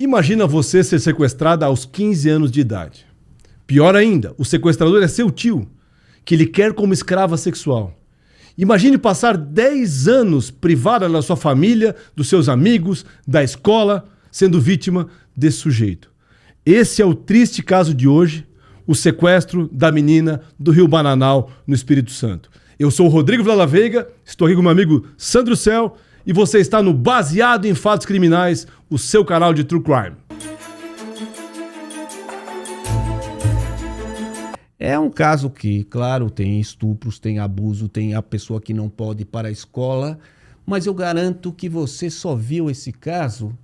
Imagina você ser sequestrada aos 15 anos de idade. Pior ainda, o sequestrador é seu tio, que lhe quer como escrava sexual. Imagine passar 10 anos privada da sua família, dos seus amigos, da escola, sendo vítima desse sujeito. Esse é o triste caso de hoje, o sequestro da menina do Rio Bananal, no Espírito Santo. Eu sou o Rodrigo Vilela Veiga, estou aqui com meu amigo Sandro Cel e você está no Baseado em Fatos Criminais, o seu canal de True Crime. É um caso que, claro, tem estupros, tem abuso, tem a pessoa que não pode ir para a escola, mas eu garanto que você só viu esse caso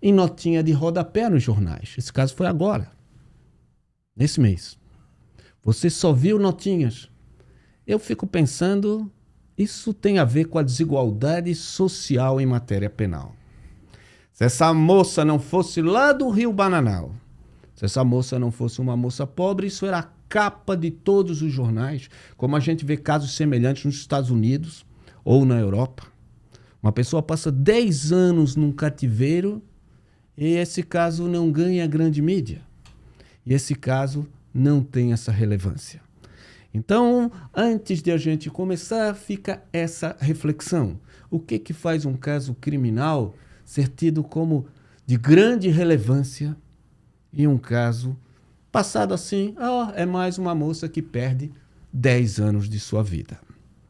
em notinha de rodapé nos jornais. Esse caso foi agora, nesse mês. Você só viu notinhas. Eu fico pensando, isso tem a ver com a desigualdade social em matéria penal. Se essa moça não fosse lá do Rio Bananal, se essa moça não fosse uma moça pobre, isso era a capa de todos os jornais, como a gente vê casos semelhantes nos Estados Unidos ou na Europa. Uma pessoa passa 10 anos num cativeiro e esse caso não ganha grande mídia. E esse caso não tem essa relevância. Então, antes de a gente começar, fica essa reflexão. O que faz um caso criminal ser tido como de grande relevância e um caso passado assim, é mais uma moça que perde 10 anos de sua vida?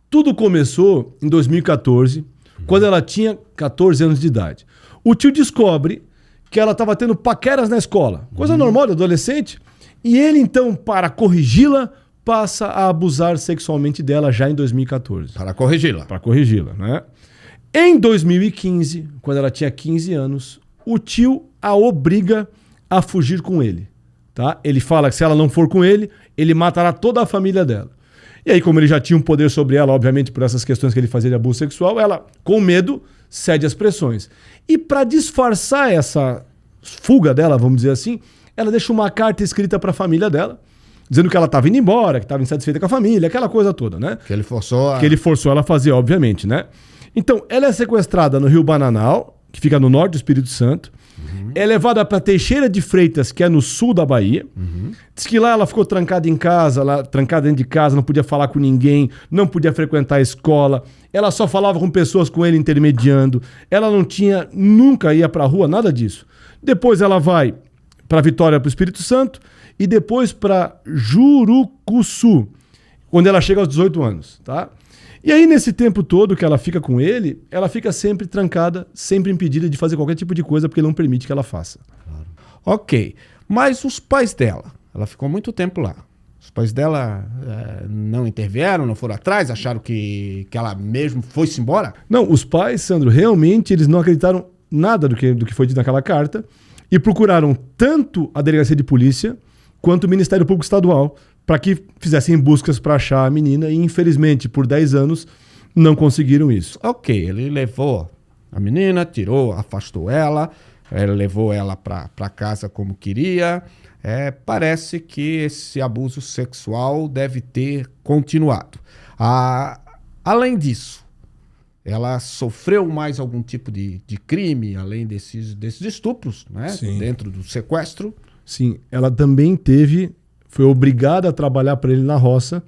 Tudo começou em 2014, quando ela tinha 14 anos de idade. O tio descobre que ela estava tendo paqueras na escola, coisa normal de adolescente, e ele então, para corrigi-la, passa a abusar sexualmente dela já em 2014. Para corrigi-la. Para corrigi-la, né? Em 2015, quando ela tinha 15 anos, o tio a obriga a fugir com ele. Tá? Ele fala que se ela não for com ele, ele matará toda a família dela. E aí, como ele já tinha um poder sobre ela, obviamente por essas questões que ele fazia de abuso sexual, ela, com medo, cede às pressões. E para disfarçar essa fuga dela, vamos dizer assim, ela deixa uma carta escrita para a família dela, dizendo que ela estava indo embora, que estava insatisfeita com a família, aquela coisa toda, né? Que ele forçou Que ele forçou ela a fazer, obviamente, né? Então, ela é sequestrada no Rio Bananal, que fica no norte do Espírito Santo. É levada para Teixeira de Freitas, que é no sul da Bahia. Diz que lá ela ficou trancada em casa, trancada dentro de casa, não podia falar com ninguém, não podia frequentar a escola. Ela só falava com pessoas com ele intermediando. Ela não tinha, nunca ia para a rua, nada disso. Depois ela vai para Vitória, para o Espírito Santo, e depois para Jurucuçu, quando ela chega aos 18 anos, tá? E aí, nesse tempo todo que ela fica com ele, ela fica sempre trancada, sempre impedida de fazer qualquer tipo de coisa, porque ele não permite que ela faça. Claro. Ok, mas os pais dela, ela ficou muito tempo lá. Os pais dela não intervieram, não foram atrás, acharam que ela mesmo foi-se embora? Não, os pais, Sandro, realmente eles não acreditaram nada do que foi dito naquela carta e procuraram tanto a delegacia de polícia quanto o Ministério Público Estadual para que fizessem buscas para achar a menina e, infelizmente, por 10 anos, não conseguiram isso. Ok, ele levou a menina, tirou, afastou ela, levou ela para casa como queria. Parece que esse abuso sexual deve ter continuado. Além disso, ela sofreu mais algum tipo de crime, além desses estupros, né? Sim. Dentro do sequestro? Sim, ela também foi obrigada a trabalhar para ele na roça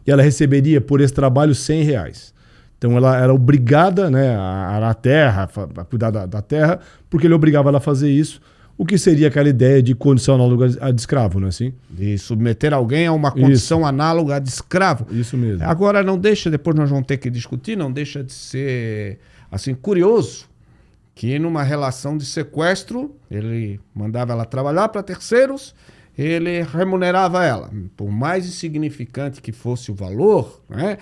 e ela receberia por esse trabalho R$100. Então ela era obrigada, né, a arar a terra, a cuidar da terra, porque ele obrigava ela a fazer isso, o que seria aquela ideia de condição análoga a de escravo, não é assim? De submeter alguém a uma condição análoga a de escravo. Isso mesmo. Agora não deixa, depois nós vamos ter que discutir, não deixa de ser assim curioso que numa relação de sequestro, ele mandava ela trabalhar para terceiros, ele remunerava ela. Por mais insignificante que fosse o valor, né,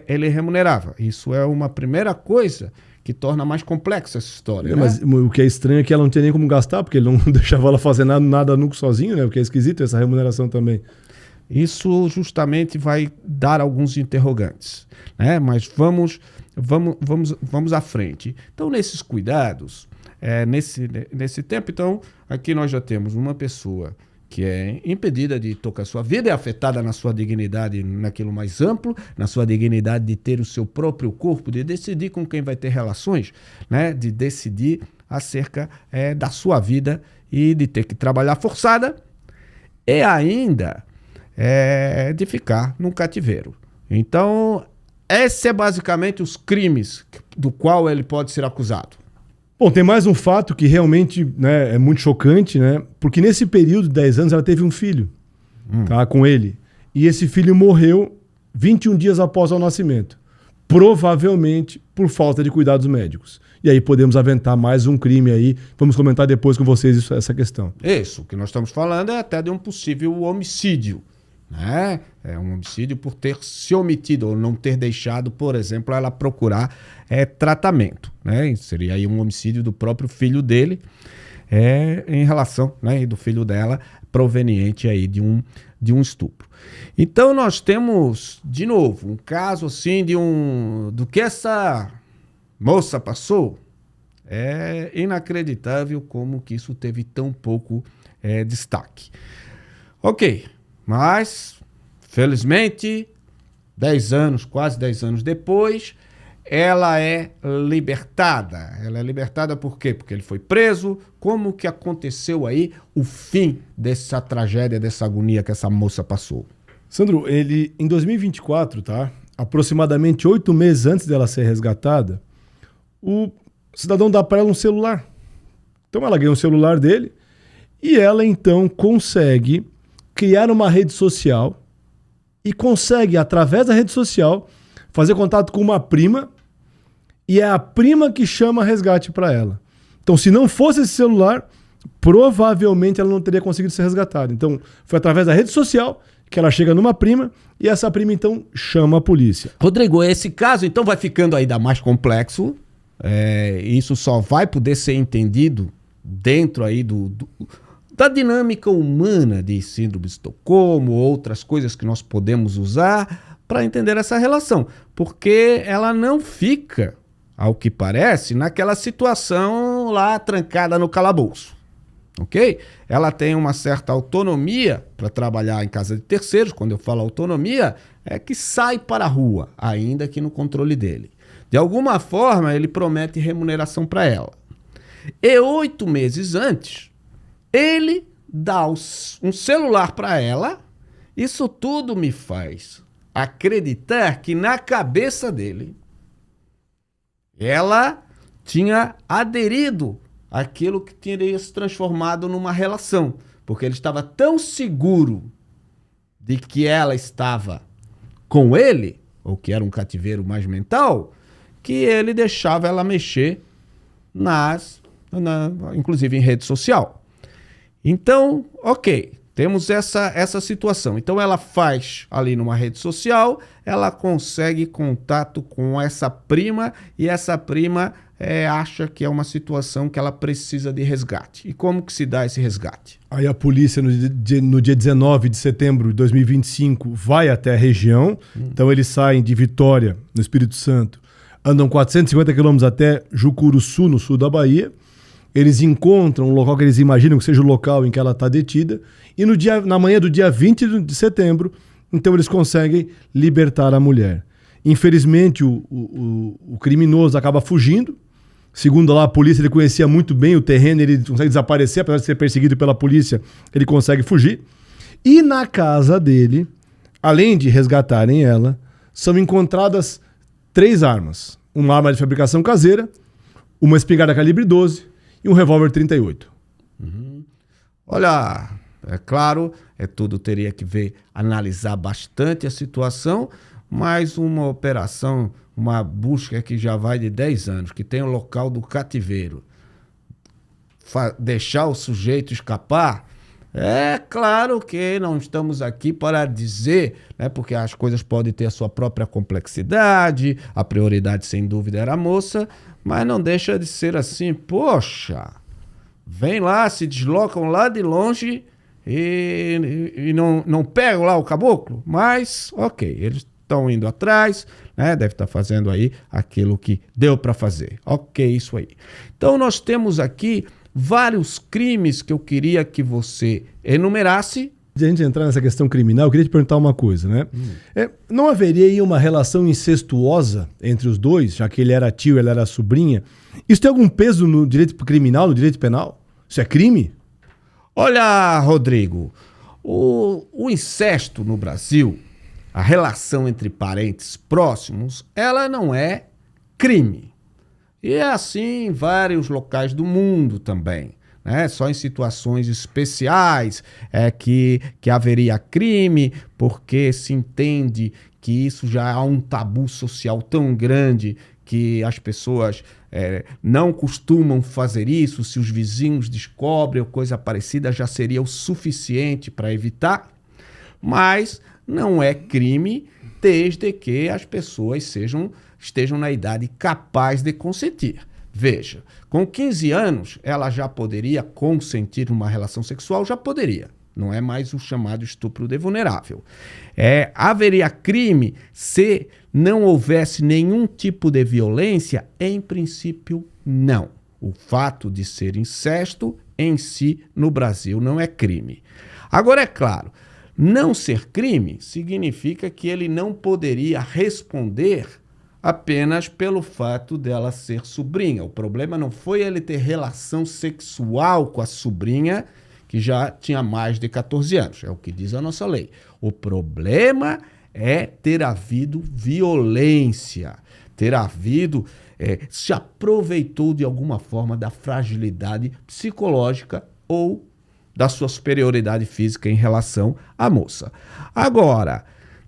ele remunerava. Isso é uma primeira coisa que torna mais complexa essa história. Né? Mas o que é estranho é que ela não tinha nem como gastar, porque ele não deixava ela fazer nada nunca sozinho, né? O que é esquisito essa remuneração também. Isso justamente vai dar alguns interrogantes, né? Mas vamos à frente. Então, nesses cuidados, nesse tempo, então, aqui nós já temos uma pessoa que é impedida de tocar sua vida, é afetada na sua dignidade, naquilo mais amplo, na sua dignidade de ter o seu próprio corpo, de decidir com quem vai ter relações, né? De decidir acerca da sua vida e de ter que trabalhar forçada e ainda de ficar num cativeiro. Então, esses é basicamente os crimes do qual ele pode ser acusado. Bom, tem mais um fato que realmente, né, é muito chocante, né? Porque nesse período de 10 anos ela teve um filho, tá, com ele. E esse filho morreu 21 dias após o nascimento. Provavelmente por falta de cuidados médicos. E aí podemos aventar mais um crime aí. Vamos comentar depois com vocês essa questão. Isso, o que nós estamos falando é até de um possível homicídio, né? É um homicídio por ter se omitido ou não ter deixado, por exemplo, ela procurar tratamento, né? Seria aí um homicídio do próprio filho dele em relação, né, do filho dela, proveniente aí de um estupro. Então nós temos, de novo, um caso assim do que essa moça passou. É inacreditável como que isso teve tão pouco destaque. Ok, mas felizmente 10 anos, quase 10 anos depois, ela é libertada. Ela é libertada por quê? Porque ele foi preso. Como que aconteceu aí o fim dessa tragédia, dessa agonia que essa moça passou? Sandro, ele em 2024, tá? Aproximadamente 8 meses antes dela ser resgatada, o cidadão dá para ela um celular. Então ela ganha um celular dele e ela então consegue criar uma rede social e consegue, através da rede social, fazer contato com uma prima e é a prima que chama resgate para ela. Então, se não fosse esse celular, provavelmente ela não teria conseguido ser resgatada. Então, foi através da rede social que ela chega numa prima e essa prima, então, chama a polícia. Rodrigo, esse caso, então, vai ficando ainda mais complexo. Isso só vai poder ser entendido dentro aí da dinâmica humana de síndrome de Estocolmo, outras coisas que nós podemos usar para entender essa relação. Porque ela não fica, ao que parece, naquela situação lá trancada no calabouço. Ok? Ela tem uma certa autonomia para trabalhar em casa de terceiros. Quando eu falo autonomia, é que sai para a rua, ainda que no controle dele. De alguma forma, ele promete remuneração para ela. E 8 meses antes, ele dá um celular para ela. Isso tudo me faz acreditar que na cabeça dele, ela tinha aderido àquilo que teria se transformado numa relação. Porque ele estava tão seguro de que ela estava com ele, ou que era um cativeiro mais mental, que ele deixava ela mexer inclusive em rede social. Então, ok, temos essa situação. Então ela faz ali numa rede social, ela consegue contato com essa prima e essa prima acha que é uma situação que ela precisa de resgate. E como que se dá esse resgate? Aí a polícia, no dia 19 de setembro de 2025, vai até a região. Então eles saem de Vitória, no Espírito Santo, andam 450 quilômetros até Jucuruçu, no sul da Bahia. Eles encontram um local que eles imaginam que seja o local em que ela está detida. E na manhã do dia 20 de setembro, então eles conseguem libertar a mulher. Infelizmente, o criminoso acaba fugindo. Segundo lá a polícia, ele conhecia muito bem o terreno, ele consegue desaparecer, apesar de ser perseguido pela polícia, ele consegue fugir. E na casa dele, além de resgatarem ela, são encontradas 3 armas. Uma arma de fabricação caseira, uma espingarda calibre 12 e um revólver 38. Olha, é claro, tudo teria que ver, analisar bastante a situação, mas uma operação, uma busca que já vai de 10 anos, que tem o local do cativeiro, deixar o sujeito escapar, é claro que não estamos aqui para dizer, né, porque as coisas podem ter a sua própria complexidade, a prioridade sem dúvida era a moça, mas não deixa de ser assim, poxa, vem lá, se deslocam lá de longe e não pegam lá o caboclo, mas ok, eles estão indo atrás, né, deve estar fazendo aí aquilo que deu para fazer, ok, isso aí. Então nós temos aqui vários crimes que eu queria que você enumerasse, De a gente entrar nessa questão criminal, eu queria te perguntar uma coisa, né? Não haveria aí uma relação incestuosa entre os dois, já que ele era tio, ela era sobrinha? Isso tem algum peso no direito criminal, no direito penal? Isso é crime? Olha, Rodrigo, o incesto no Brasil, a relação entre parentes próximos, ela não é crime. E é assim em vários locais do mundo também. Né? Só em situações especiais que haveria crime, porque se entende que isso já há um tabu social tão grande que as pessoas não costumam fazer isso. Se os vizinhos descobrem ou coisa parecida, já seria o suficiente para evitar. Mas não é crime desde que as pessoas estejam na idade capaz de consentir. Veja, com 15 anos, ela já poderia consentir numa relação sexual, já poderia. Não é mais o chamado estupro de vulnerável. Haveria crime se não houvesse nenhum tipo de violência? Em princípio, não. O fato de ser incesto em si no Brasil não é crime. Agora, é claro, não ser crime significa que ele não poderia responder apenas pelo fato dela ser sobrinha. O problema não foi ele ter relação sexual com a sobrinha, que já tinha mais de 14 anos. É o que diz a nossa lei. O problema é ter havido violência, se aproveitou de alguma forma da fragilidade psicológica ou da sua superioridade física em relação à moça. Agora,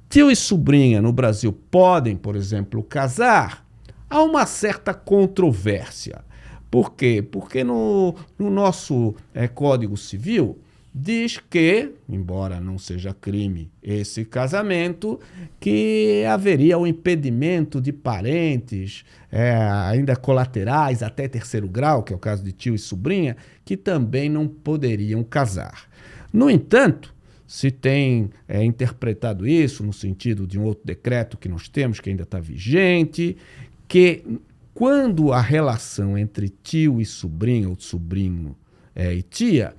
tio e sobrinha no Brasil podem, por exemplo, casar? Há uma certa controvérsia. Por quê? Porque no nosso Código Civil diz que, embora não seja crime esse casamento, que haveria o impedimento de parentes, ainda colaterais, até terceiro grau, que é o caso de tio e sobrinha, que também não poderiam casar. No entanto, se tem interpretado isso no sentido de um outro decreto que nós temos, que ainda está vigente, que quando a relação entre tio e sobrinho, ou sobrinho e tia,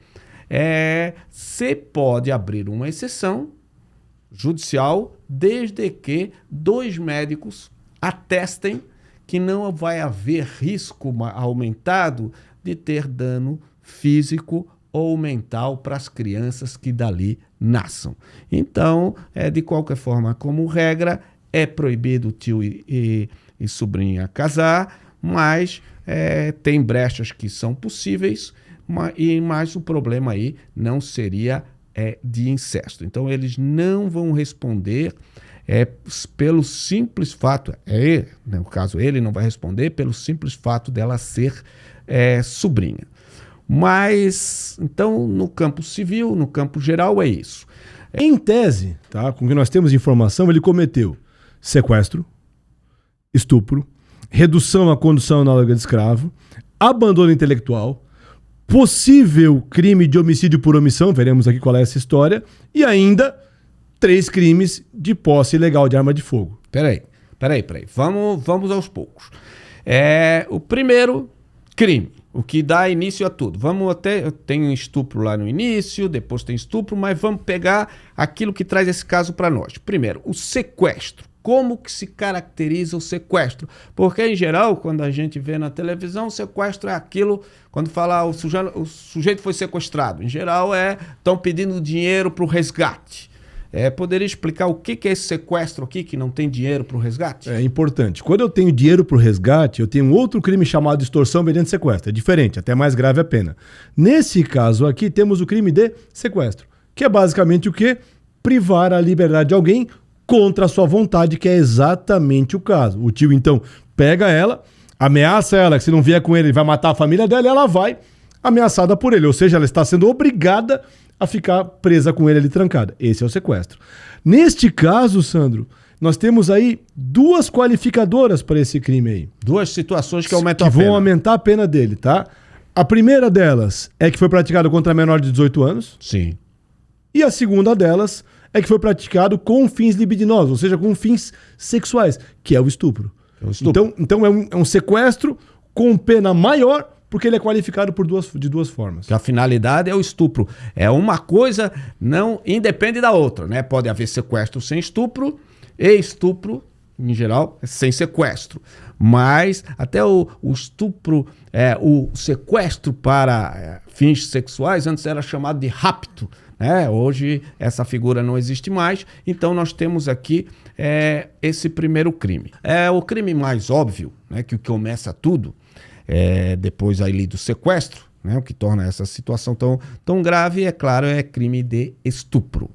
se pode abrir uma exceção judicial desde que 2 médicos atestem que não vai haver risco aumentado de ter dano físico ou mental para as crianças que dali nasçam. Então, de qualquer forma, como regra, é proibido tio e sobrinha casar, mas tem brechas que são possíveis, mas o problema aí não seria de incesto. Então, eles não vão responder pelo simples fato, no caso, ele não vai responder pelo simples fato dela ser sobrinha. Mas, então, no campo civil, no campo geral, é isso. Em tese, tá, com o que nós temos de informação, ele cometeu sequestro, estupro, redução à condição análoga de escravo, abandono intelectual, possível crime de homicídio por omissão, veremos aqui qual é essa história, e ainda 3 crimes de posse ilegal de arma de fogo. Peraí. Vamos aos poucos. O primeiro crime, o que dá início a tudo. Tem estupro lá no início, depois tem estupro, mas vamos pegar aquilo que traz esse caso para nós. Primeiro, o sequestro. Como que se caracteriza o sequestro? Porque, em geral, quando a gente vê na televisão, o sequestro é aquilo, quando fala o sujeito foi sequestrado. Em geral, estão pedindo dinheiro para o resgate. Poderia explicar o que é esse sequestro aqui, que não tem dinheiro para o resgate? É importante. Quando eu tenho dinheiro para o resgate, eu tenho outro crime chamado extorsão mediante sequestro. É diferente, até mais grave a pena. Nesse caso aqui, temos o crime de sequestro, que é basicamente o quê? Privar a liberdade de alguém contra a sua vontade, que é exatamente o caso. O tio, então, pega ela, ameaça ela, que se não vier com ele, ele vai matar a família dela, e ela vai ameaçada por ele. Ou seja, ela está sendo obrigada a ficar presa com ele ali trancada. Esse é o sequestro. Neste caso, Sandro, nós temos aí 2 qualificadoras para esse crime aí. 2 situações que aumentam a pena. Que vão aumentar a pena dele, tá? A primeira delas é que foi praticado contra menor de 18 anos. Sim. E a segunda delas é que foi praticado com fins libidinosos, ou seja, com fins sexuais, que é o estupro. Então é um sequestro com pena maior porque ele é qualificado de duas formas. Que a finalidade é o estupro. É uma coisa, não independe da outra, né? Pode haver sequestro sem estupro e estupro, em geral, sem sequestro. Mas até o estupro, o sequestro para fins sexuais, antes era chamado de rapto. Hoje essa figura não existe mais, então nós temos aqui esse primeiro crime. O crime mais óbvio, né, que começa tudo, depois aí do sequestro, né, o que torna essa situação tão grave, é claro, é crime de estupro.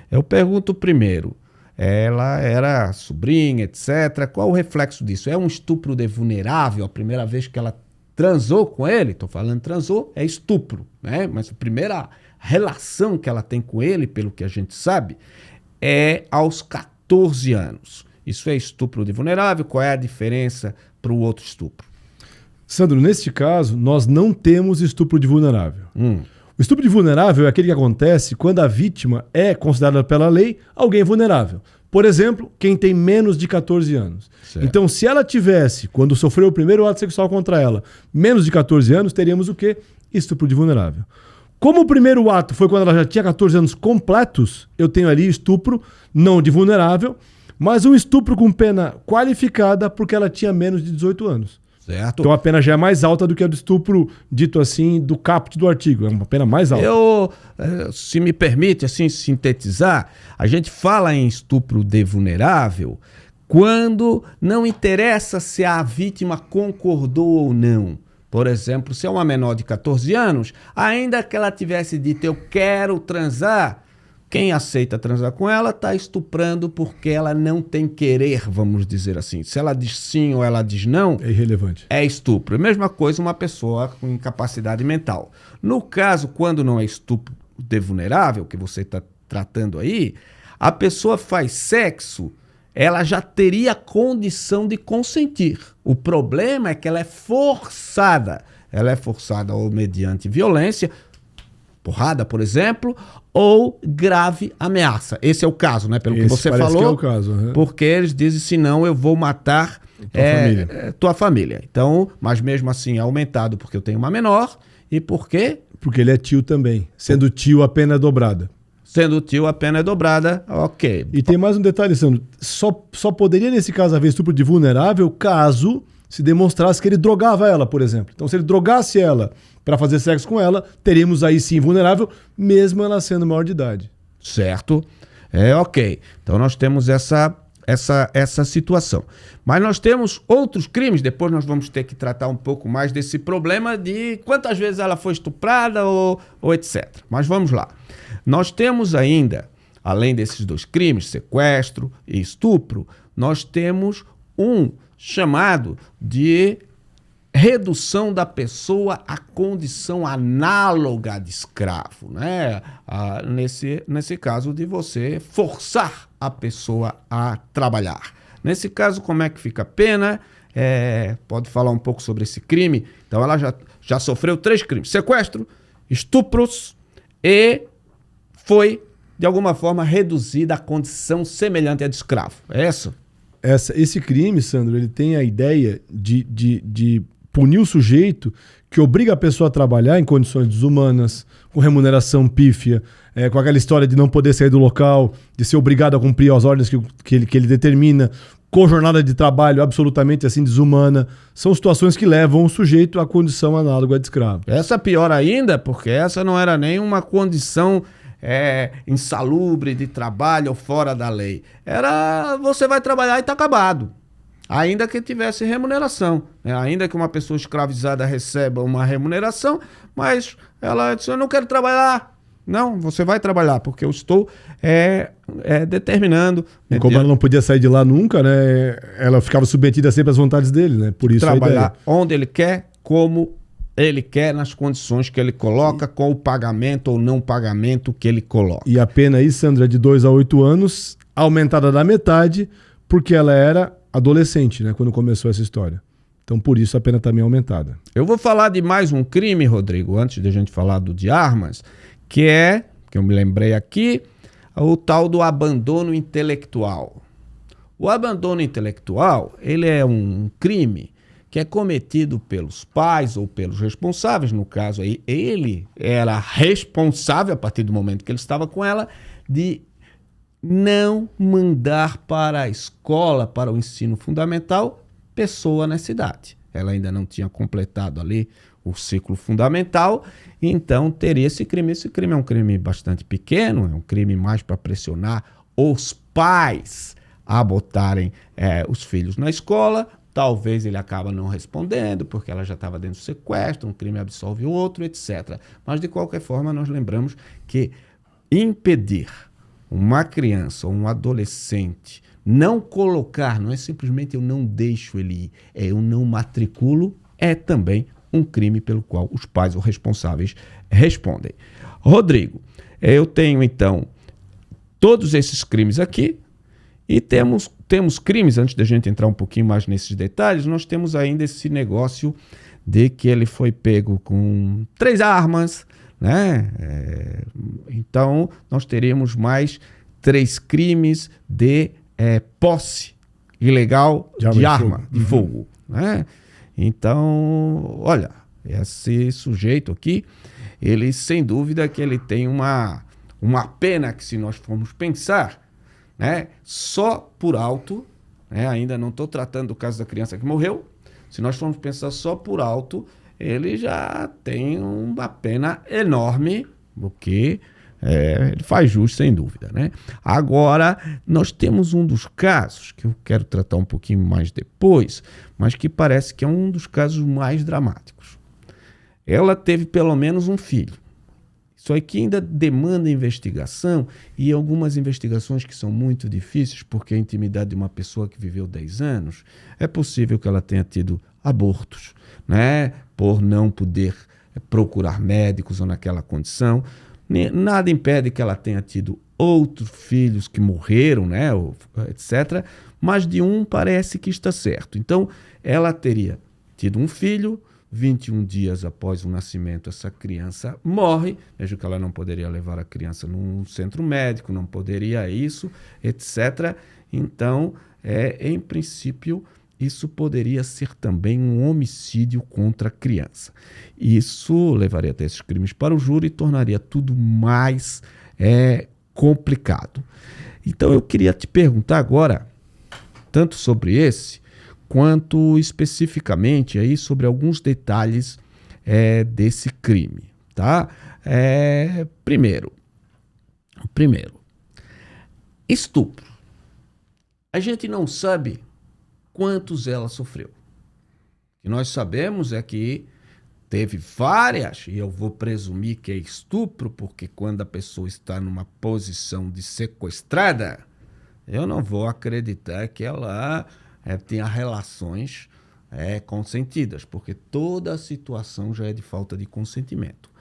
Eu pergunto primeiro, ela era sobrinha, etc. Qual o reflexo disso? É um estupro de vulnerável, a primeira vez que ela transou com ele? Estou falando transou, é estupro, né? Mas a primeira relação que ela tem com ele, pelo que a gente sabe, é aos 14 anos. Isso é estupro de vulnerável? Qual é a diferença para o outro estupro? Sandro, neste caso, nós não temos estupro de vulnerável. O estupro de vulnerável é aquele que acontece quando a vítima é considerada pela lei alguém vulnerável. Por exemplo, quem tem menos de 14 anos. Certo. Então, se ela tivesse, quando sofreu o primeiro ato sexual contra ela, menos de 14 anos, teríamos o quê? Estupro de vulnerável. Como o primeiro ato foi quando ela já tinha 14 anos completos, eu tenho ali estupro, não de vulnerável, mas um estupro com pena qualificada porque ela tinha menos de 18 anos. Certo. Então a pena já é mais alta do que a do estupro, dito assim, do caput do artigo. É uma pena mais alta. Se me permite assim sintetizar, a gente fala em estupro de vulnerável quando não interessa se a vítima concordou ou não. Por exemplo, se é uma menor de 14 anos, ainda que ela tivesse dito eu quero transar, quem aceita transar com ela está estuprando porque ela não tem querer, vamos dizer assim. Se ela diz sim ou ela diz não, é irrelevante. É estupro. A mesma coisa uma pessoa com incapacidade mental. No caso, quando não é estupro de vulnerável, que você está tratando aí, a pessoa faz sexo, ela já teria condição de consentir. O problema é que ela é forçada. Ela é forçada ou mediante violência, porrada, por exemplo, ou grave ameaça. Esse é o caso, né? Pelo que você falou. Que é o caso, né? Porque eles dizem, senão eu vou matar tua família. Então, mas mesmo assim é aumentado porque eu tenho uma menor. E por quê? Porque ele é tio também. Sendo tio, a pena é dobrada. Sendo tio, a pena é dobrada, ok. E tem mais um detalhe, Sandro. Só poderia, nesse caso, haver estupro de vulnerável caso se demonstrasse que ele drogava ela, por exemplo. Então, se ele drogasse ela para fazer sexo com ela, teríamos aí sim vulnerável, mesmo ela sendo maior de idade. Certo. Ok. Então, nós temos essa situação. Mas nós temos outros crimes, depois nós vamos ter que tratar um pouco mais desse problema de quantas vezes ela foi estuprada ou etc. Mas vamos lá. Nós temos ainda, além desses dois crimes, sequestro e estupro, nós temos um chamado de redução da pessoa à condição análoga de escravo, né? Nesse caso de você forçar a pessoa a trabalhar. Nesse caso, como é que fica a pena? Pode falar um pouco sobre esse crime? Então, ela já sofreu 3 crimes: sequestro, estupros e foi, de alguma forma, reduzida à condição semelhante à de escravo. É isso? Esse crime, Sandro, ele tem a ideia de punir o sujeito que obriga a pessoa a trabalhar em condições desumanas, com remuneração pífia, com aquela história de não poder sair do local, de ser obrigado a cumprir as ordens que ele determina, com jornada de trabalho absolutamente assim desumana. São situações que levam o sujeito à condição análoga de escravo. Essa é pior ainda, porque essa não era nenhuma condição insalubre de trabalho ou fora da lei. Era você vai trabalhar e está acabado. Ainda que tivesse remuneração, né? Ainda que uma pessoa escravizada receba uma remuneração, mas ela disse, eu não quero trabalhar. Não, você vai trabalhar, porque eu estou determinando. E como ela não podia sair de lá nunca, né? Ela ficava submetida sempre às vontades dele, né? Por isso trabalhar onde ele quer, como ele quer, nas condições que ele coloca, com o pagamento ou não pagamento que ele coloca. E a pena aí, Sandra, é de 2 a 8 anos, aumentada da metade, porque ela era adolescente, né, quando começou essa história. Então, por isso, a pena também é aumentada. Eu vou falar de mais um crime, Rodrigo, antes de a gente falar do de armas, que eu me lembrei aqui, o tal do abandono intelectual. O abandono intelectual, ele é um crime que que é cometido pelos pais ou pelos responsáveis, no caso aí, ele era responsável, a partir do momento que ele estava com ela, de não mandar para a escola, para o ensino fundamental, pessoa nessa idade. Ela ainda não tinha completado ali o ciclo fundamental, então teria esse crime. Esse crime é um crime bastante pequeno, é um crime mais para pressionar os pais a botarem os filhos na escola. Talvez ele acaba não respondendo, porque ela já estava dentro do sequestro, um crime absolve o outro, etc. Mas, de qualquer forma, nós lembramos que impedir uma criança ou um adolescente não colocar, não é simplesmente eu não deixo ele ir, é eu não matriculo, é também um crime pelo qual os pais ou responsáveis respondem. Rodrigo, eu tenho, então, todos esses crimes aqui. E temos crimes, antes da gente entrar um pouquinho mais nesses detalhes, nós temos ainda esse negócio de que ele foi pego com 3 armas, né? Então, nós teríamos mais 3 crimes de posse ilegal de arma de fogo. Né? Então, olha, esse sujeito aqui, ele sem dúvida que ele tem uma pena que, se nós formos pensar, né, só por alto, né, ainda não estou tratando do caso da criança que morreu, se nós formos pensar só por alto, ele já tem uma pena enorme, o que ele faz jus, sem dúvida. Né? Agora, nós temos um dos casos, que eu quero tratar um pouquinho mais depois, mas que parece que é um dos casos mais dramáticos. Ela teve pelo menos um filho. Isso aqui ainda demanda investigação, e algumas investigações que são muito difíceis, porque a intimidade de uma pessoa que viveu 10 anos, é possível que ela tenha tido abortos, né? Por não poder procurar médicos ou naquela condição. Nada impede que ela tenha tido outros filhos que morreram, né? Etc. Mas de um parece que está certo. Então, ela teria tido um filho. 21 dias após o nascimento, essa criança morre. Veja que ela não poderia levar a criança num centro médico, não poderia isso, etc. Então, em princípio, isso poderia ser também um homicídio contra a criança. Isso levaria até esses crimes para o júri e tornaria tudo mais complicado. Então, eu queria te perguntar agora, tanto sobre esse, quanto especificamente aí sobre alguns detalhes desse crime, tá? Primeiro, estupro. A gente não sabe quantos ela sofreu. O que nós sabemos é que teve várias, e eu vou presumir que é estupro, porque quando a pessoa está numa posição de sequestrada, eu não vou acreditar que ela tenha relações consentidas, porque toda a situação já é de falta de consentimento.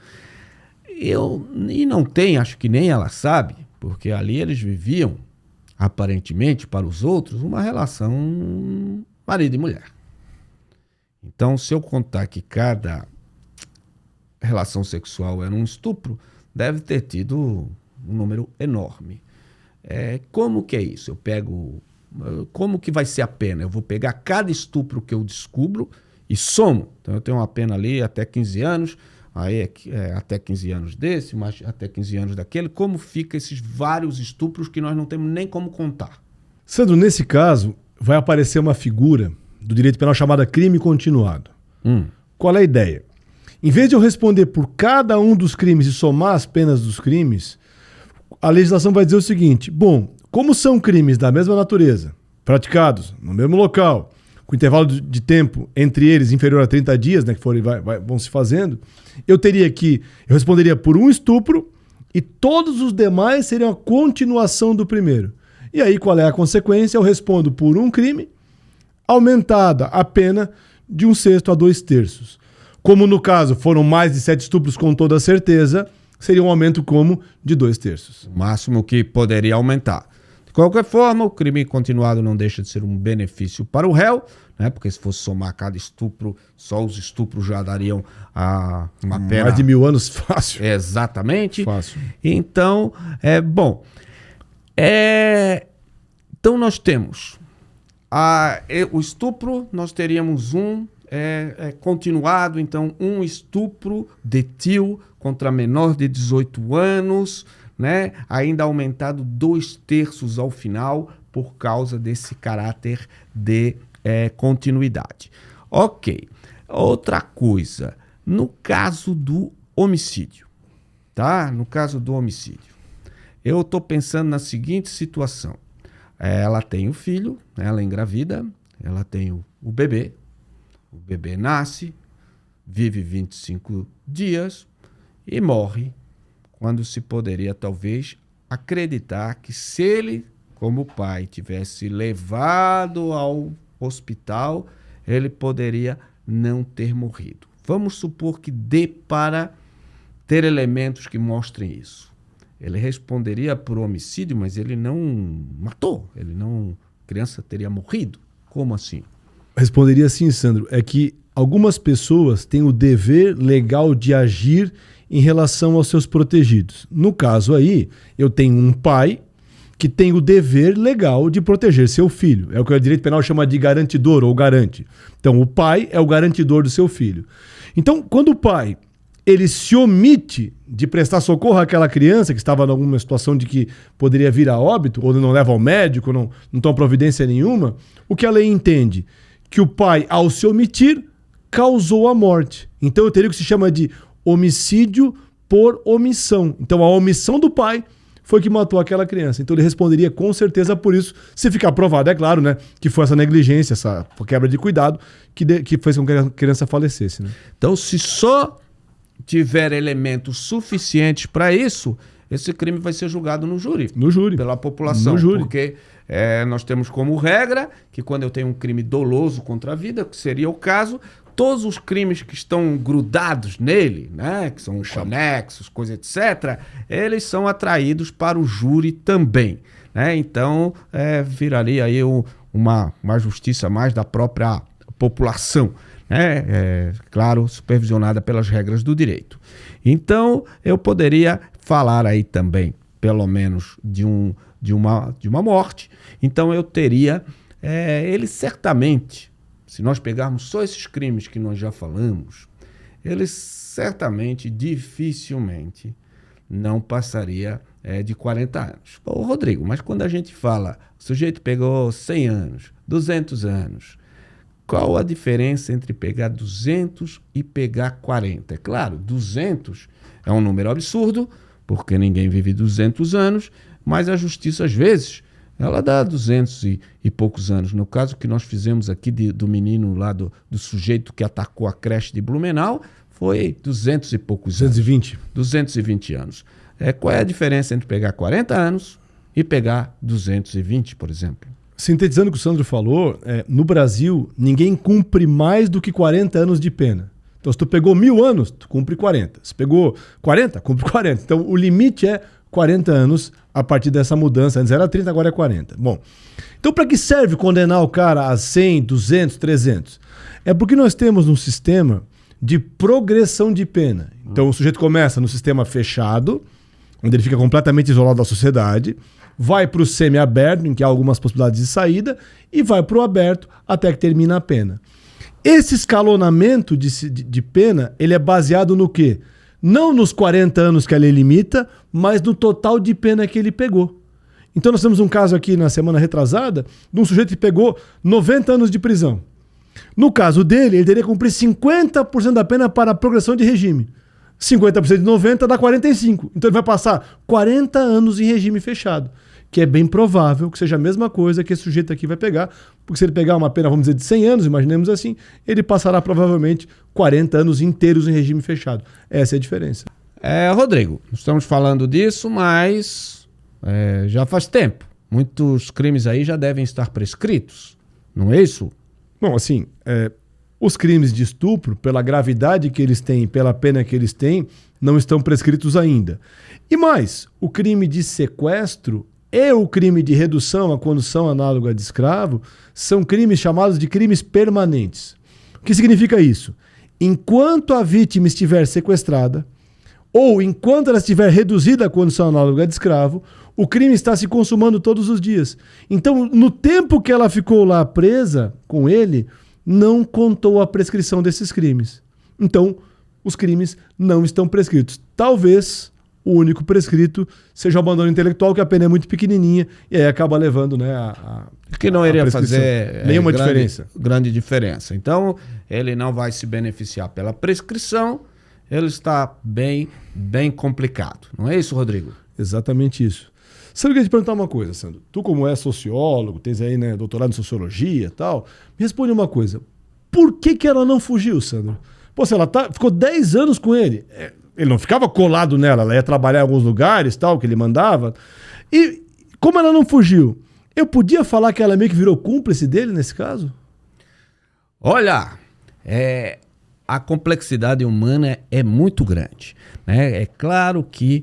E não tem, acho que nem ela sabe, porque ali eles viviam, aparentemente, para os outros, uma relação marido e mulher. Então, se eu contar que cada relação sexual era um estupro, deve ter tido um número enorme. Como que é isso? Como que vai ser a pena? Eu vou pegar cada estupro que eu descubro e somo. Então, eu tenho uma pena ali até 15 anos, aí até 15 anos desse, mas até 15 anos daquele. Como fica esses vários estupros que nós não temos nem como contar? Sandro, nesse caso, vai aparecer uma figura do direito penal chamada crime continuado. Qual é a ideia? Em vez de eu responder por cada um dos crimes e somar as penas dos crimes, a legislação vai dizer o seguinte: bom, como são crimes da mesma natureza, praticados no mesmo local, com intervalo de tempo entre eles inferior a 30 dias, né, que vão se fazendo, eu responderia por um estupro e todos os demais seriam a continuação do primeiro. E aí, qual é a consequência? Eu respondo por um crime, aumentada a pena de 1/6 a 2/3. Como no caso foram mais de 7 estupros com toda certeza, seria um aumento como de 2/3. O máximo que poderia aumentar. De qualquer forma, o crime continuado não deixa de ser um benefício para o réu, né? Porque se fosse somar cada estupro, só os estupros já dariam uma pena... Mais de 1000 anos, fácil. Exatamente. Fácil. Então, bom. Então, nós temos o estupro, nós teríamos 1 continuado, então, um estupro de tio contra menor de 18 anos, né? Ainda aumentado 2/3 ao final por causa desse caráter de continuidade. Ok. Outra coisa, no caso do homicídio, tá? No caso do homicídio, eu estou pensando na seguinte situação. Ela tem o filho, ela engravida, ela tem o bebê nasce, vive 25 dias e morre, quando se poderia talvez acreditar que se ele, como pai, tivesse levado ao hospital, ele poderia não ter morrido. Vamos supor que dê para ter elementos que mostrem isso. Ele responderia por homicídio, mas ele não matou, a criança teria morrido. Como assim? Responderia assim, Sandro, é que algumas pessoas têm o dever legal de agir em relação aos seus protegidos. No caso aí, eu tenho um pai que tem o dever legal de proteger seu filho. É o que o direito penal chama de garantidor ou garante. Então, o pai é o garantidor do seu filho. Então, quando o pai ele se omite de prestar socorro àquela criança que estava em alguma situação de que poderia vir a óbito, ou não leva ao médico, não toma providência nenhuma, o que a lei entende? Que o pai, ao se omitir, causou a morte. Então eu teria o que se chama de homicídio por omissão. Então a omissão do pai foi que matou aquela criança. Então ele responderia com certeza por isso, se ficar provado, é claro, né, que foi essa negligência, essa quebra de cuidado que fez com que a criança falecesse. Né? Então se só tiver elementos suficientes para isso, esse crime vai ser julgado no júri. No júri. Pela população. No júri. Porque nós temos como regra que quando eu tenho um crime doloso contra a vida, que seria o caso, todos os crimes que estão grudados nele, né, que são os anexos, coisa etc., eles são atraídos para o júri também. Né? Então, viraria aí uma justiça mais da própria população. Claro, supervisionada pelas regras do direito. Então, eu poderia falar aí também, pelo menos, de uma morte. Então, eu teria, ele certamente, se nós pegarmos só esses crimes que nós já falamos, ele certamente, dificilmente, não passaria de 40 anos. Ô, Rodrigo, mas quando a gente fala, o sujeito pegou 100 anos, 200 anos, qual a diferença entre pegar 200 e pegar 40? É claro, 200 é um número absurdo, porque ninguém vive 200 anos, mas a justiça, às vezes, ela dá 200 e poucos anos. No caso que nós fizemos aqui do menino lá, do sujeito que atacou a creche de Blumenau, foi 200 e poucos 220. anos. 220 anos. Qual é a diferença entre pegar 40 anos e pegar 220, por exemplo? Sintetizando o que o Sandro falou, no Brasil, ninguém cumpre mais do que 40 anos de pena. Então, se tu pegou 1000 anos, tu cumpre 40. Se pegou 40, cumpre 40. Então, o limite é 40 anos a partir dessa mudança. Antes era 30, agora é 40. Bom, então para que serve condenar o cara a 100, 200, 300? É porque nós temos um sistema de progressão de pena. Então, o sujeito começa no sistema fechado, onde ele fica completamente isolado da sociedade, vai para o semi-aberto, em que há algumas possibilidades de saída, e vai para o aberto até que termina a pena. Esse escalonamento de pena, ele é baseado no quê? Não nos 40 anos que a lei limita, mas no total de pena que ele pegou. Então nós temos um caso aqui na semana retrasada, de um sujeito que pegou 90 anos de prisão. No caso dele, ele teria que cumprir 50% da pena para a progressão de regime. 50% de 90 dá 45. Então ele vai passar 40 anos em regime fechado, que é bem provável que seja a mesma coisa que esse sujeito aqui vai pegar, porque se ele pegar uma pena, vamos dizer, de 100 anos, imaginemos assim, ele passará provavelmente 40 anos inteiros em regime fechado. Essa é a diferença. Rodrigo, estamos falando disso, mas já faz tempo. Muitos crimes aí já devem estar prescritos, não é isso? Bom, assim, os crimes de estupro, pela gravidade que eles têm, pela pena que eles têm, não estão prescritos ainda. E mais, o crime de sequestro e o crime de redução à condição análoga de escravo são crimes chamados de crimes permanentes. O que significa isso? Enquanto a vítima estiver sequestrada ou enquanto ela estiver reduzida à condição análoga de escravo, o crime está se consumando todos os dias. Então, no tempo que ela ficou lá presa com ele, não contou a prescrição desses crimes. Então, os crimes não estão prescritos. Talvez o único prescrito seja o abandono intelectual, que a pena é muito pequenininha e aí acaba levando, né, que não iria fazer nenhuma diferença. Grande diferença. Então, ele não vai se beneficiar pela prescrição, ele está bem complicado. Não é isso, Rodrigo? Exatamente isso. Sandro, eu queria te perguntar uma coisa, Sandro. Tu, como é sociólogo, tens aí, né, doutorado em sociologia e tal, me responde uma coisa. Por que ela não fugiu, Sandro? Pô, se ela ficou 10 anos com ele, ele não ficava colado nela, ela ia trabalhar em alguns lugares, tal, que ele mandava. E como ela não fugiu, eu podia falar que ela meio que virou cúmplice dele nesse caso? Olha, a complexidade humana é muito grande, né? É claro que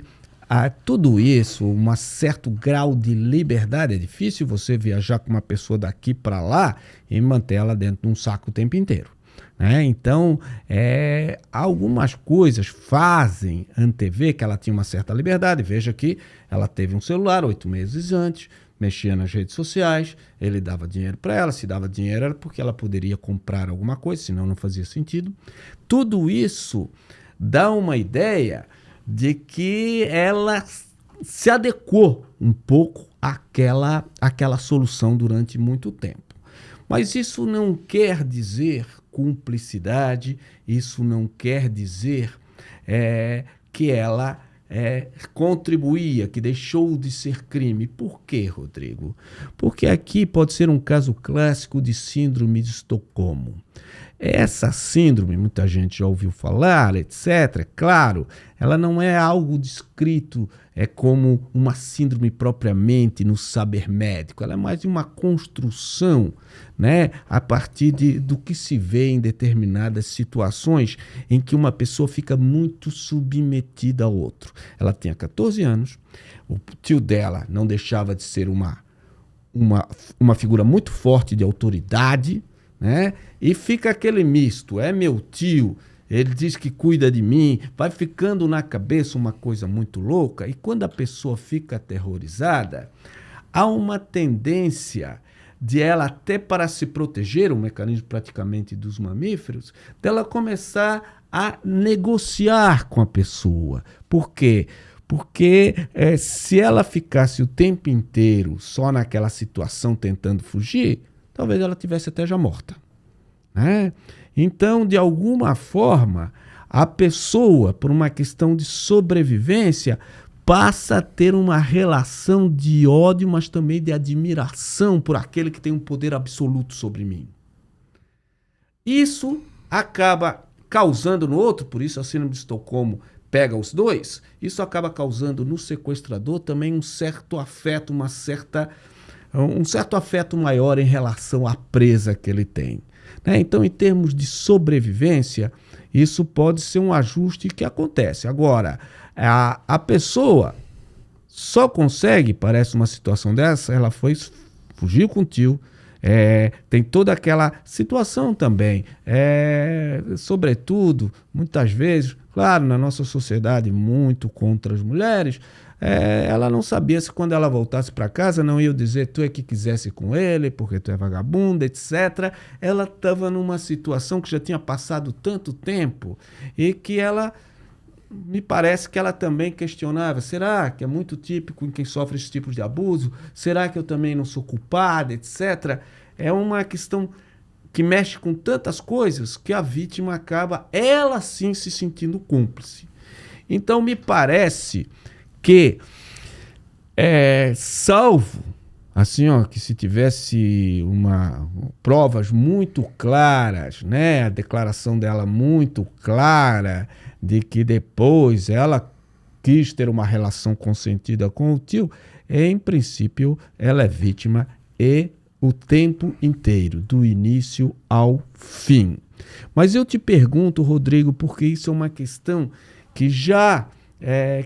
tudo isso, um certo grau de liberdade, é difícil você viajar com uma pessoa daqui para lá e manter ela dentro de um saco o tempo inteiro. Então, algumas coisas fazem antever que ela tinha uma certa liberdade. Veja que ela teve um celular 8 meses antes, mexia nas redes sociais, ele dava dinheiro para ela. Se dava dinheiro era porque ela poderia comprar alguma coisa, senão não fazia sentido. Tudo isso dá uma ideia de que ela se adequou um pouco àquela solução durante muito tempo. Mas isso não quer dizer cumplicidade, isso não quer dizer que ela contribuía, que deixou de ser crime. Por quê, Rodrigo? Porque aqui pode ser um caso clássico de síndrome de Estocolmo. Essa síndrome, muita gente já ouviu falar, etc. Claro, ela não é algo descrito como uma síndrome propriamente no saber médico. Ela é mais de uma construção, né, a partir do que se vê em determinadas situações em que uma pessoa fica muito submetida ao outro. Ela tinha 14 anos, o tio dela não deixava de ser uma figura muito forte de autoridade, né? E fica aquele misto, é meu tio, ele diz que cuida de mim, vai ficando na cabeça uma coisa muito louca, e quando a pessoa fica aterrorizada, há uma tendência de ela, até para se proteger, um mecanismo praticamente dos mamíferos, dela começar a negociar com a pessoa. Por quê? Porque se ela ficasse o tempo inteiro só naquela situação tentando fugir, talvez ela tivesse até já morta, né? Então, de alguma forma, a pessoa, por uma questão de sobrevivência, passa a ter uma relação de ódio, mas também de admiração por aquele que tem um poder absoluto sobre mim. Isso acaba causando no outro, por isso a síndrome de Estocolmo pega os dois, isso acaba causando no sequestrador também um certo afeto, um certo afeto maior em relação à presa que ele tem, né? Então, em termos de sobrevivência, isso pode ser um ajuste que acontece. Agora, a pessoa só consegue, parece uma situação dessa, ela fugiu com o tio, tem toda aquela situação também, sobretudo, muitas vezes, claro, na nossa sociedade, muito contra as mulheres, ela não sabia se quando ela voltasse para casa não ia dizer tu é que quisesse com ele, porque tu é vagabunda, etc. Ela estava numa situação que já tinha passado tanto tempo e que ela, me parece que ela também questionava, será que é muito típico em quem sofre esse tipo de abuso? Será que eu também não sou culpada, etc. É uma questão que mexe com tantas coisas que a vítima acaba, ela sim, se sentindo cúmplice. Então, me parece que, salvo, assim, que se tivesse provas muito claras, né, a declaração dela muito clara de que depois ela quis ter uma relação consentida com o tio, em princípio, ela é vítima o tempo inteiro, do início ao fim. Mas eu te pergunto, Rodrigo, porque isso é uma questão que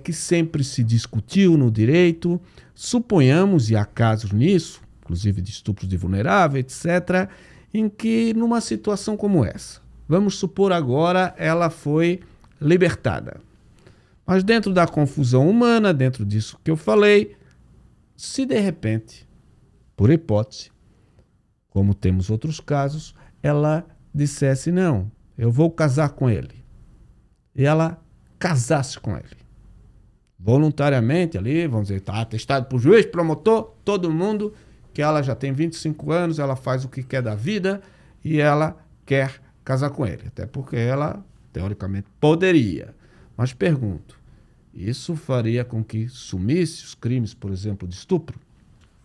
que sempre se discutiu no direito, suponhamos, e há casos nisso, inclusive de estupros de vulnerável, etc., em que numa situação como essa, vamos supor agora ela foi libertada. Mas dentro da confusão humana, dentro disso que eu falei, se de repente, por hipótese, como temos outros casos, ela dissesse, não, eu vou casar com ele. E ela casasse com ele. Voluntariamente ali, vamos dizer, está atestado por juiz, promotor, todo mundo, que ela já tem 25 anos, ela faz o que quer da vida e ela quer casar com ele. Até porque ela, teoricamente, poderia. Mas pergunto, isso faria com que sumisse os crimes, por exemplo, de estupro?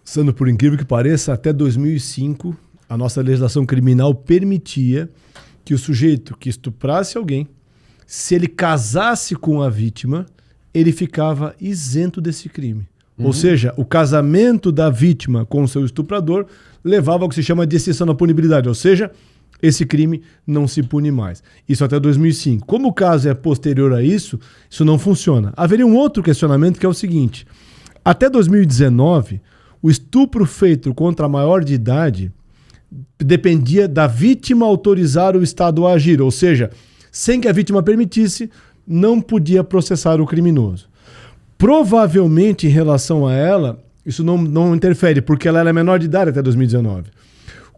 Sendo por incrível que pareça, até 2005, a nossa legislação criminal permitia que o sujeito que estuprasse alguém, se ele casasse com a vítima, ele ficava isento desse crime. Ou seja, o casamento da vítima com o seu estuprador levava ao que se chama de exceção da punibilidade. Ou seja, esse crime não se pune mais. Isso até 2005. Como o caso é posterior a isso, isso não funciona. Haveria um outro questionamento que é o seguinte. Até 2019, o estupro feito contra a maior de idade dependia da vítima autorizar o Estado a agir. Ou seja, sem que a vítima permitisse, não podia processar o criminoso. Provavelmente, em relação a ela, isso não interfere, porque ela era menor de idade até 2019.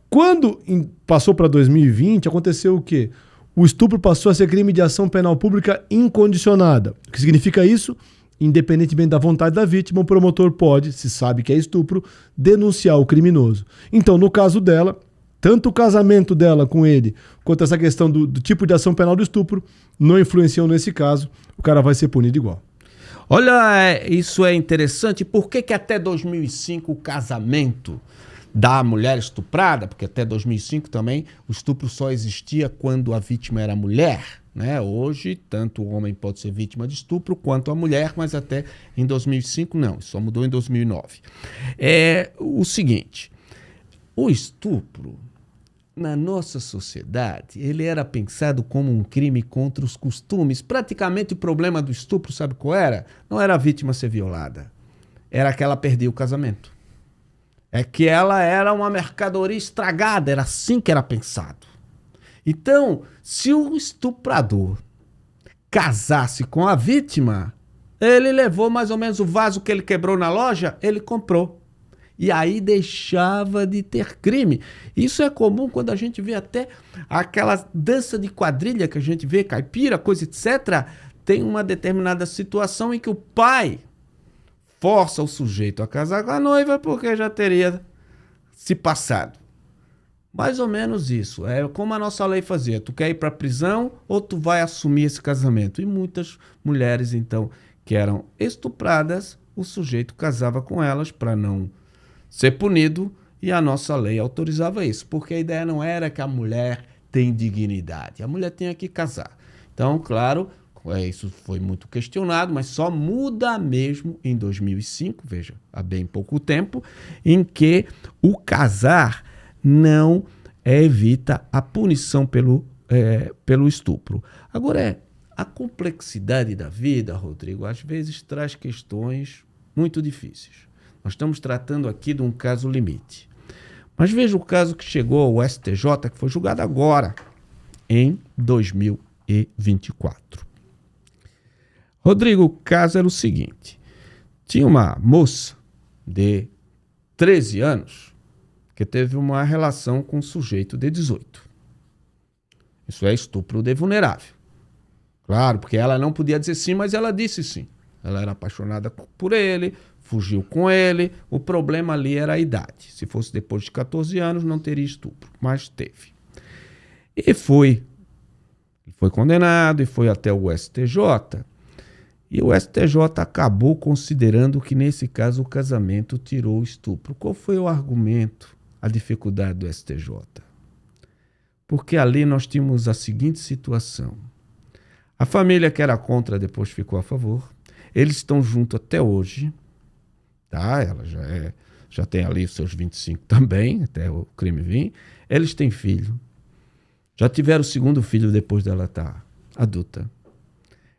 Quando passou para 2020, aconteceu o quê? O estupro passou a ser crime de ação penal pública incondicionada. O que significa isso? Independentemente da vontade da vítima, o promotor pode, se sabe que é estupro, denunciar o criminoso. Então, no caso dela, tanto o casamento dela com ele, quanto essa questão do tipo de ação penal do estupro, não influenciam nesse caso, o cara vai ser punido igual. Olha, isso é interessante. Por que até 2005 o casamento da mulher estuprada, porque até 2005 também o estupro só existia quando a vítima era mulher, né? Hoje, tanto o homem pode ser vítima de estupro quanto a mulher, mas até em 2005 não, isso só mudou em 2009. É o seguinte, o estupro na nossa sociedade, ele era pensado como um crime contra os costumes. Praticamente o problema do estupro, sabe qual era? Não era a vítima ser violada, era que ela perdia o casamento. É que ela era uma mercadoria estragada, era assim que era pensado. Então, se o estuprador casasse com a vítima, ele levou mais ou menos o vaso que ele quebrou na loja, ele comprou. E aí deixava de ter crime. Isso é comum quando a gente vê até aquela dança de quadrilha que a gente vê, caipira, coisa etc. Tem uma determinada situação em que o pai força o sujeito a casar com a noiva porque já teria se passado. Mais ou menos isso. É como a nossa lei fazia. Tu quer ir para a prisão ou tu vai assumir esse casamento? E muitas mulheres, então, que eram estupradas, o sujeito casava com elas para não ser punido, e a nossa lei autorizava isso, porque a ideia não era que a mulher tem dignidade, a mulher tinha que casar. Então, claro, isso foi muito questionado, mas só muda mesmo em 2005, veja, há bem pouco tempo, em que o casar não evita a punição pelo estupro. Agora, a complexidade da vida, Rodrigo, às vezes traz questões muito difíceis. Nós estamos tratando aqui de um caso limite. Mas veja o caso que chegou ao STJ, que foi julgado agora, em 2024. Rodrigo, o caso era o seguinte. Tinha uma moça de 13 anos que teve uma relação com um sujeito de 18. Isso é estupro de vulnerável. Claro, porque ela não podia dizer sim, mas ela disse sim. Ela era apaixonada por ele, fugiu com ele, o problema ali era a idade. Se fosse depois de 14 anos, não teria estupro, mas teve. E foi condenado e foi até o STJ. E o STJ acabou considerando que, nesse caso, o casamento tirou o estupro. Qual foi o argumento, a dificuldade do STJ? Porque ali nós tínhamos a seguinte situação. A família que era contra depois ficou a favor. Eles estão juntos até hoje. Tá? Ela já tem ali os seus 25 também, até o crime vir. Eles têm filho. Já tiveram o segundo filho depois dela estar adulta.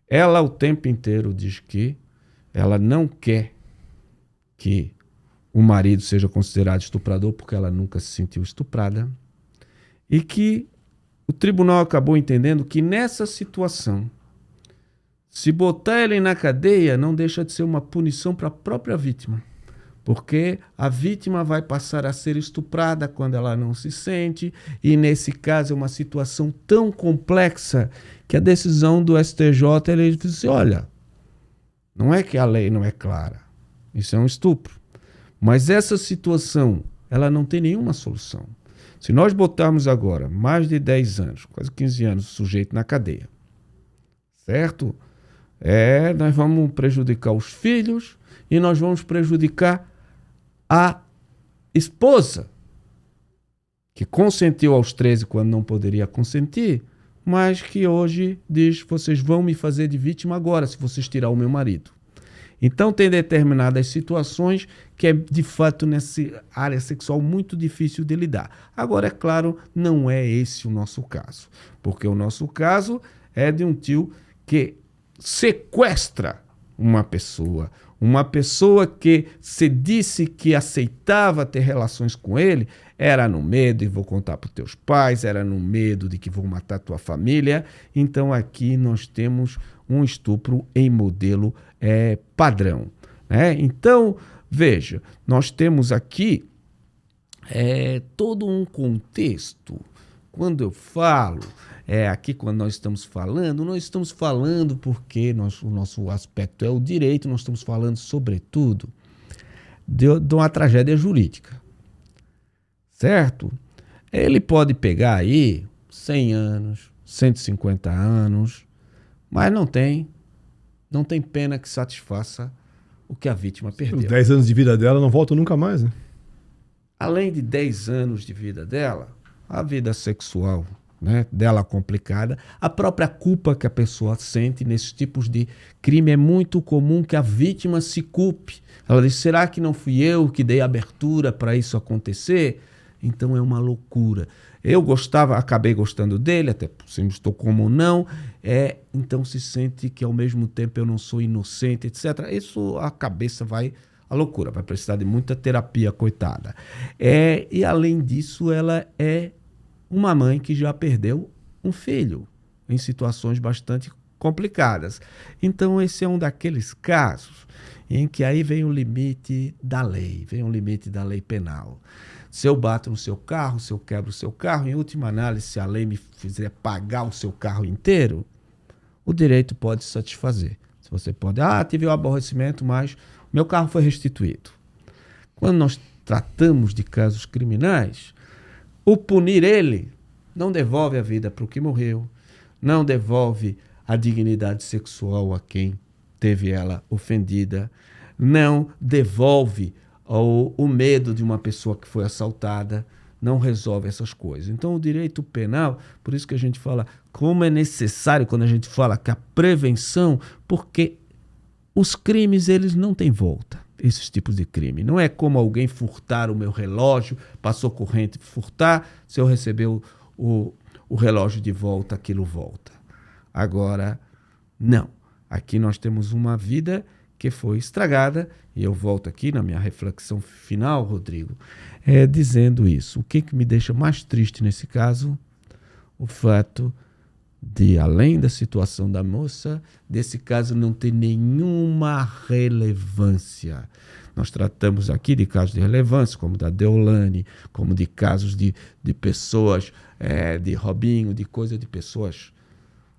Ela o tempo inteiro diz que ela não quer que o marido seja considerado estuprador porque ela nunca se sentiu estuprada. E que o tribunal acabou entendendo que nessa situação, se botar ele na cadeia, não deixa de ser uma punição para a própria vítima. Porque a vítima vai passar a ser estuprada quando ela não se sente, e nesse caso é uma situação tão complexa que a decisão do STJ, ele disse, olha, não é que a lei não é clara, isso é um estupro, mas essa situação, ela não tem nenhuma solução. Se nós botarmos agora mais de 10 anos, quase 15 anos, o sujeito na cadeia, certo? Nós vamos prejudicar os filhos e nós vamos prejudicar a esposa, que consentiu aos 13 quando não poderia consentir, mas que hoje diz, vocês vão me fazer de vítima agora, se vocês tirar o meu marido. Então tem determinadas situações que é de fato nessa área sexual muito difícil de lidar. Agora, é claro, não é esse o nosso caso, porque o nosso caso é de um tio que sequestra uma pessoa que se disse que aceitava ter relações com ele, era no medo de vou contar para os teus pais, era no medo de que vão matar tua família. Então aqui nós temos um estupro em modelo padrão, né? Então, veja, nós temos aqui todo um contexto. Quando eu falo, aqui quando nós estamos falando porque o nosso aspecto é o direito, nós estamos falando sobretudo de uma tragédia jurídica, certo? Ele pode pegar aí 100 anos, 150 anos, mas não tem pena que satisfaça o que a vítima perdeu. Os 10 anos de vida dela não voltam nunca mais, né? Além de 10 anos de vida dela, a vida sexual, né, dela complicada, a própria culpa que a pessoa sente nesses tipos de crime, é muito comum que a vítima se culpe. Ela diz, será que não fui eu que dei abertura para isso acontecer? Então é uma loucura. Eu acabei gostando dele, até se me estou como não, então se sente que ao mesmo tempo eu não sou inocente, etc. Isso, a cabeça vai à loucura, vai precisar de muita terapia, coitada. E além disso, ela é uma mãe que já perdeu um filho em situações bastante complicadas. Então esse é um daqueles casos em que aí vem o limite da lei, penal. Se eu bato no seu carro, se eu quebro o seu carro, em última análise, se a lei me fizer pagar o seu carro inteiro, o direito pode satisfazer. Se você pode, tive um aborrecimento, mas meu carro foi restituído. Quando nós tratamos de casos criminais, o punir ele não devolve a vida para o que morreu, não devolve a dignidade sexual a quem teve ela ofendida, não devolve o medo de uma pessoa que foi assaltada, não resolve essas coisas. Então o direito penal, por isso que a gente fala como é necessário quando a gente fala que a prevenção, porque os crimes eles não têm volta, esses tipos de crime. Não é como alguém furtar o meu relógio, passou corrente furtar, se eu receber o relógio de volta, aquilo volta. Agora, não. Aqui nós temos uma vida que foi estragada, e eu volto aqui na minha reflexão final, Rodrigo, dizendo isso. O que me deixa mais triste nesse caso? O fato de, além da situação da moça, desse caso não ter nenhuma relevância. Nós tratamos aqui de casos de relevância, como da Deolane, como de casos de pessoas, de Robinho, de coisa de pessoas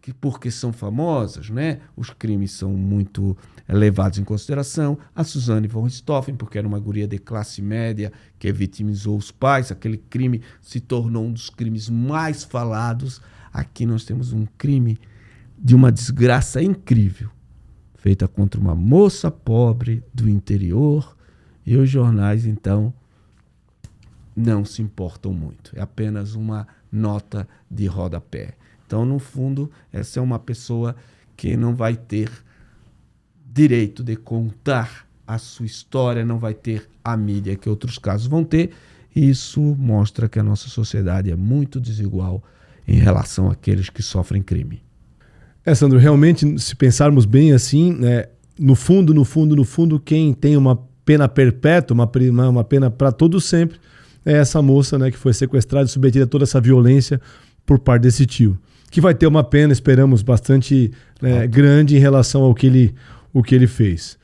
que, porque são famosas, né, os crimes são muito levados em consideração. A Suzane von Richthofen, porque era uma guria de classe média que vitimizou os pais, aquele crime se tornou um dos crimes mais falados. Aqui nós temos um crime de uma desgraça incrível, feita contra uma moça pobre do interior, e os jornais, então, não se importam muito. É apenas uma nota de rodapé. Então, no fundo, essa é uma pessoa que não vai ter direito de contar a sua história, não vai ter a mídia que outros casos vão ter, e isso mostra que a nossa sociedade é muito desigual em relação àqueles que sofrem crime. Sandro, realmente, se pensarmos bem assim, no fundo, quem tem uma pena perpétua, uma pena para todo sempre, é essa moça, né, que foi sequestrada e submetida a toda essa violência por parte desse tio, que vai ter uma pena, esperamos, bastante grande em relação ao que ele fez.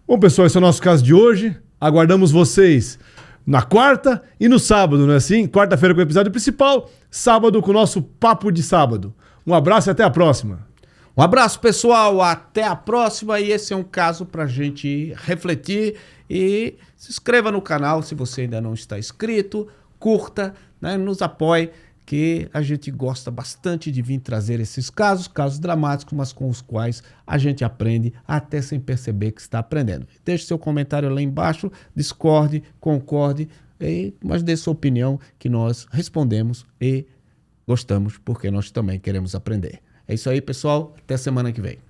Bom, pessoal, esse é o nosso caso de hoje. Aguardamos vocês na quarta e no sábado, não é assim? Quarta-feira com o episódio principal, sábado com o nosso Papo de Sábado. Um abraço e até a próxima. Um abraço, pessoal. Até a próxima. E esse é um caso para a gente refletir. E se inscreva no canal se você ainda não está inscrito. Curta, né? Nos apoie, que a gente gosta bastante de vir trazer esses casos dramáticos, mas com os quais a gente aprende até sem perceber que está aprendendo. Deixe seu comentário lá embaixo, discorde, concorde, mas dê sua opinião que nós respondemos e gostamos, porque nós também queremos aprender. É isso aí, pessoal. Até semana que vem.